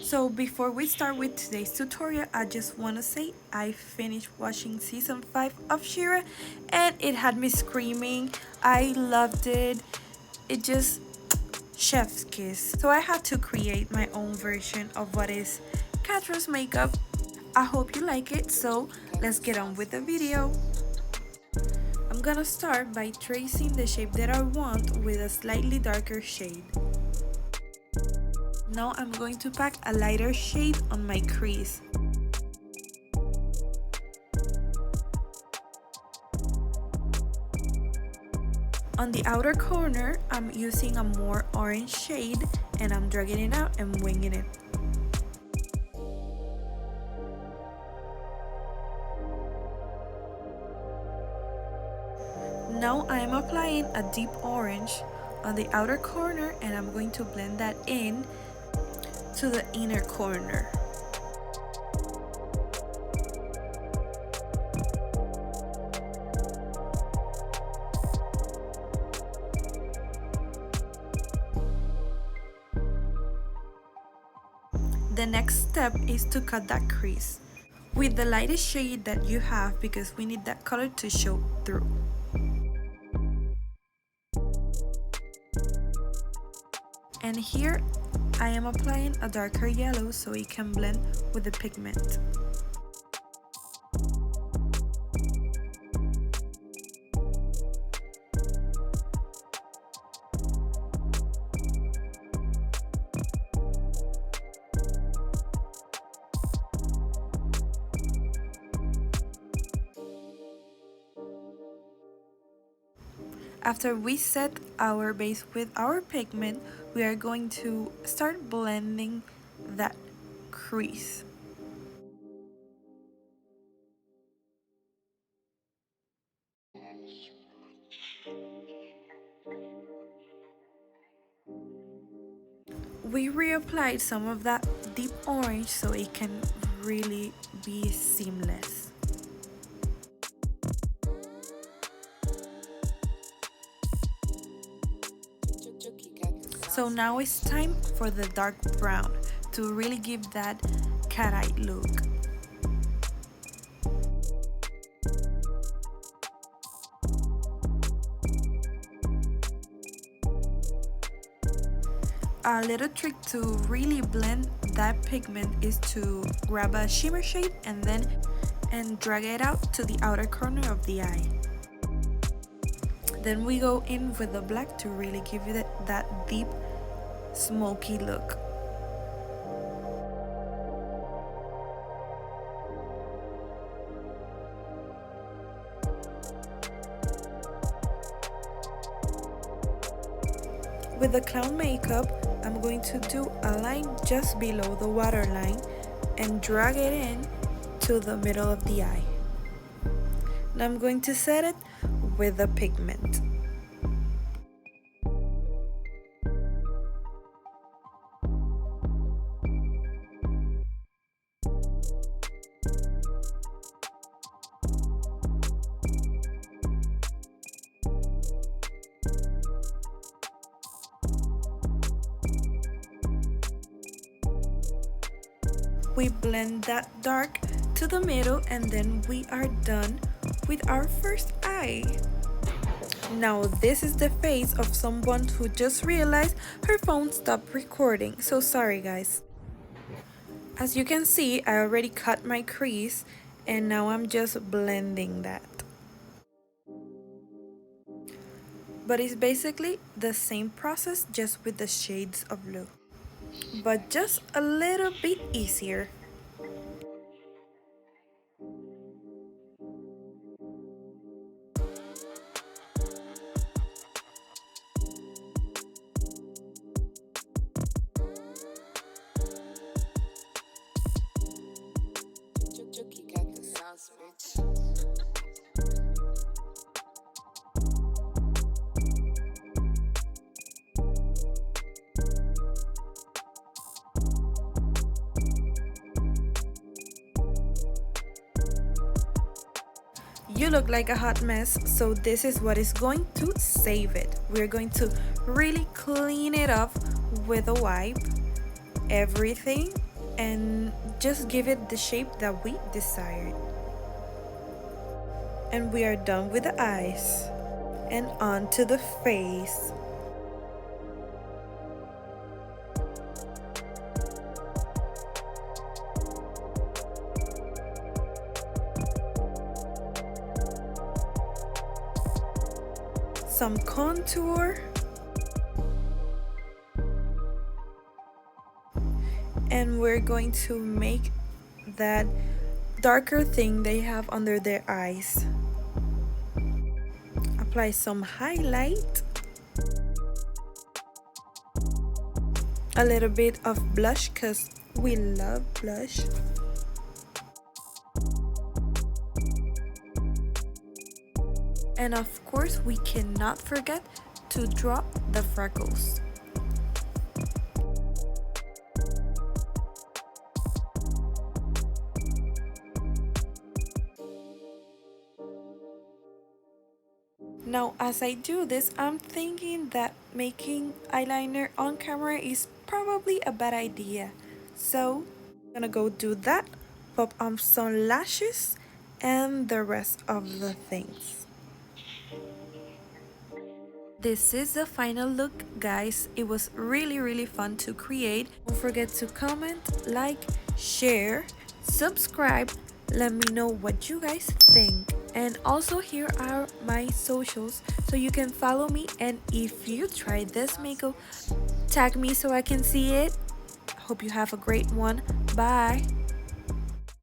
So before we start with today's tutorial, I just want to say I finished watching season 5 of Shira and it had me screaming. I loved it. It just chef's kiss. So I had to create my own version of what is Catra'S makeup. I hope you like it, so let's get on with the video. I'm gonna start by tracing the shape that I want with a slightly darker shade. Now I'm going to pack a lighter shade on my crease. On the outer corner, I'm using a more orange shade and I'm dragging it out and winging it. Now I am applying a deep orange on the outer corner and I'm going to blend that in to the inner corner. The next step is to cut that crease with the lightest shade that you have because we need that color to show through. And here I am applying a darker yellow so it can blend with the pigment. After we set our base with our pigment, we are going to start blending that crease. We reapplied some of that deep orange so it can really be seamless. So now it's time for the dark brown to really give that cat eye look. A little trick to really blend that pigment is to grab a shimmer shade and drag it out to the outer corner of the eye. Then we go in with the black to really give it that deep smoky look. With the clown makeup, I'm going to do a line just below the waterline and drag it in to the middle of the eye. Now I'm going to set it with the pigment. We blend that dark to the middle and then we are done with our first eye. Now this is the face of someone who just realized her phone stopped recording, so sorry guys. As you can see, I already cut my crease and now I'm just blending that. But it's basically the same process just with the shades of blue, but just a little bit easier. You look like a hot mess, so this is what is going to save it. We're going to really clean it off with a wipe everything and just give it the shape that we desired. And we are done with the eyes. And on to the face. Some contour. And we're going to make that darker thing they have under their eyes. Apply some highlight, a little bit of blush because we love blush, and of course we cannot forget to draw the freckles. Now as I do this, I'm thinking that making eyeliner on camera is probably a bad idea. So I'm gonna go do that, pop on some lashes and the rest of the things. This is the final look, guys. It was really fun to create. Don't forget to comment, like, share, subscribe. Let me know what you guys think. And also here are my socials so you can follow me, and if you try this makeup, tag me so I can see it. Hope you have a great one. Bye.